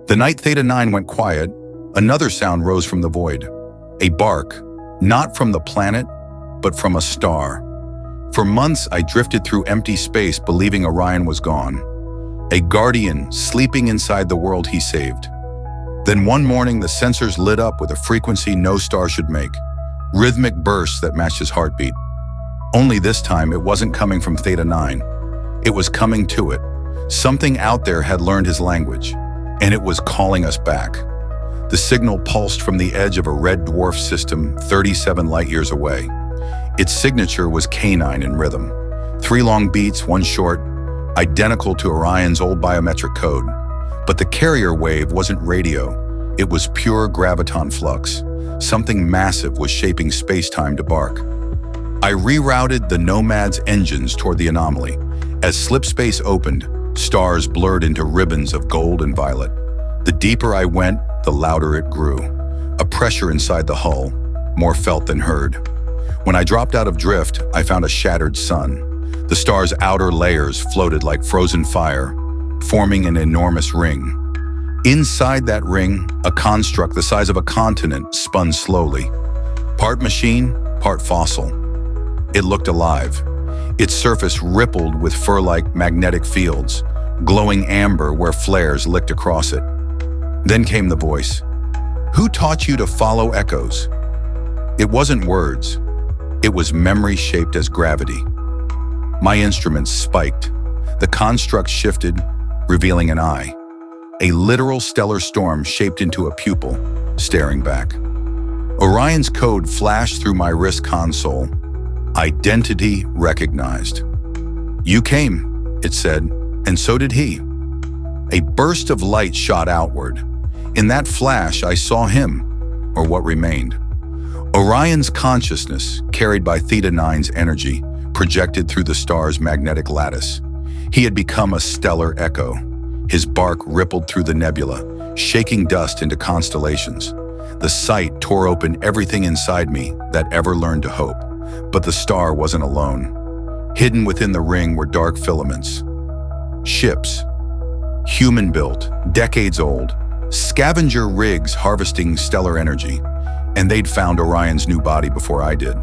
The night Theta 9 went quiet, another sound rose from the void. A bark, not from the planet, but from a star. For months, I drifted through empty space believing Orion was gone. A guardian sleeping inside the world he saved. Then one morning, the sensors lit up with a frequency no star should make. Rhythmic bursts that matched his heartbeat. Only this time, it wasn't coming from Theta 9. It was coming to it. Something out there had learned his language, and it was calling us back. The signal pulsed from the edge of a red dwarf system 37 light-years away. Its signature was canine in rhythm. 3 long beats, 1 short, identical to Orion's old biometric code. But the carrier wave wasn't radio. It was pure graviton flux. Something massive was shaping space-time to bark. I rerouted the Nomad's engines toward the anomaly. As slip space opened, stars blurred into ribbons of gold and violet. The deeper I went, the louder it grew. A pressure inside the hull, more felt than heard. When I dropped out of drift, I found a shattered sun. The star's outer layers floated like frozen fire, forming an enormous ring. Inside that ring, a construct the size of a continent spun slowly. Part machine, part fossil. It looked alive. Its surface rippled with fur-like magnetic fields, glowing amber where flares licked across it. Then came the voice. Who taught you to follow echoes? It wasn't words. It was memory shaped as gravity. My instruments spiked. The construct shifted, revealing an eye. A literal stellar storm shaped into a pupil, staring back. Orion's code flashed through my wrist console. Identity recognized. You came, it said, and so did he. A burst of light shot outward. In that flash, I saw him, or what remained. Orion's consciousness, carried by Theta 9's energy, projected through the star's magnetic lattice. He had become a stellar echo. His bark rippled through the nebula, shaking dust into constellations. The sight tore open everything inside me that ever learned to hope. But the star wasn't alone. Hidden within the ring were dark filaments. Ships, human-built, decades old, scavenger rigs harvesting stellar energy, and they'd found Orion's new body before I did.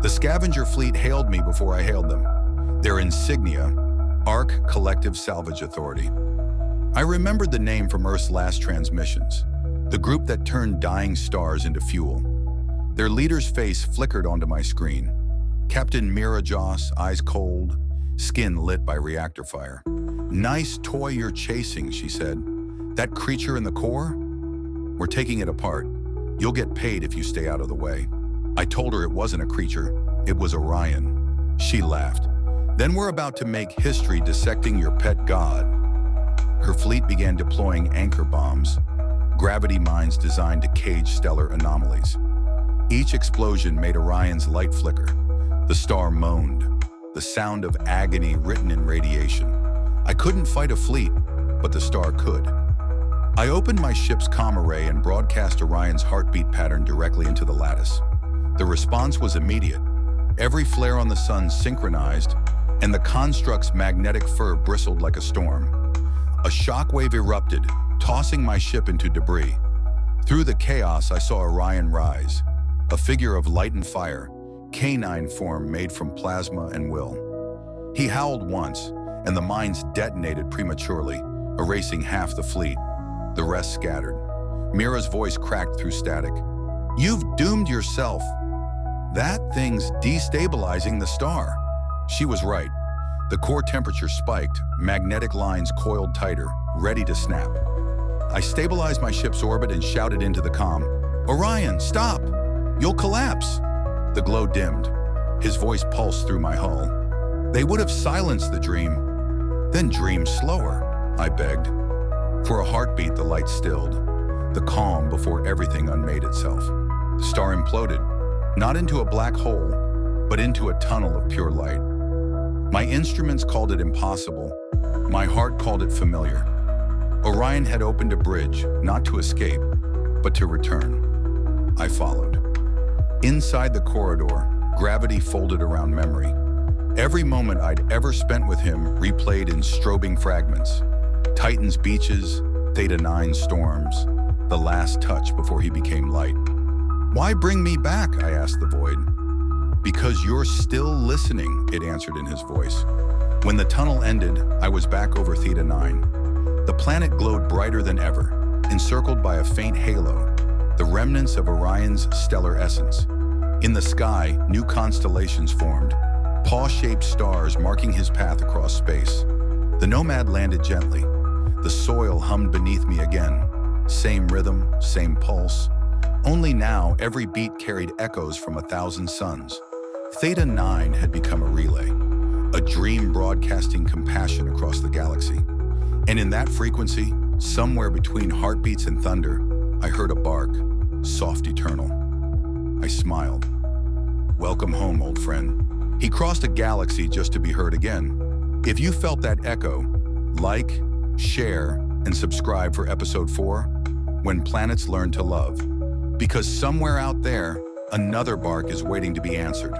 The scavenger fleet hailed me before I hailed them. Their insignia, Ark Collective Salvage Authority. I remembered the name from Earth's last transmissions, the group that turned dying stars into fuel. Their leader's face flickered onto my screen. Captain Mira Joss, eyes cold, skin lit by reactor fire. Nice toy you're chasing, she said. That creature in the core? We're taking it apart. You'll get paid if you stay out of the way. I told her it wasn't a creature, it was Orion. She laughed. Then we're about to make history dissecting your pet god. Her fleet began deploying anchor bombs, gravity mines designed to cage stellar anomalies. Each explosion made Orion's light flicker. The star moaned, the sound of agony written in radiation. I couldn't fight a fleet, but the star could. I opened my ship's comm array and broadcast Orion's heartbeat pattern directly into the lattice. The response was immediate. Every flare on the sun synchronized, and the construct's magnetic fur bristled like a storm. A shockwave erupted, tossing my ship into debris. Through the chaos, I saw Orion rise, a figure of light and fire, canine form made from plasma and will. He howled once, and the mines detonated prematurely, erasing half the fleet. The rest scattered. Mira's voice cracked through static. You've doomed yourself. That thing's destabilizing the star. She was right. The core temperature spiked, magnetic lines coiled tighter, ready to snap. I stabilized my ship's orbit and shouted into the comm, Orion, stop! You'll collapse! The glow dimmed. His voice pulsed through my hull. They would have silenced the dream. Then dream slower, I begged. For a heartbeat, the light stilled. The calm before everything unmade itself. The star imploded, not into a black hole, but into a tunnel of pure light. My instruments called it impossible. My heart called it familiar. Orion had opened a bridge, not to escape, but to return. I followed. Inside the corridor, gravity folded around memory. Every moment I'd ever spent with him replayed in strobing fragments. Titan's beaches, Theta 9 storms, the last touch before he became light. Why bring me back? I asked the void. Because you're still listening, it answered in his voice. When the tunnel ended, I was back over Theta 9. The planet glowed brighter than ever, encircled by a faint halo, the remnants of Orion's stellar essence. In the sky, new constellations formed, paw-shaped stars marking his path across space. The nomad landed gently. The soil hummed beneath me again. Same rhythm, same pulse. Only now, every beat carried echoes from 1,000 suns. Theta 9 had become a relay, a dream broadcasting compassion across the galaxy. And in that frequency, somewhere between heartbeats and thunder, I heard a bark, soft, eternal. I smiled. Welcome home, old friend. He crossed a galaxy just to be heard again. If you felt that echo, like, share, and subscribe for episode 4, When Planets Learn to Love. Because somewhere out there, another bark is waiting to be answered.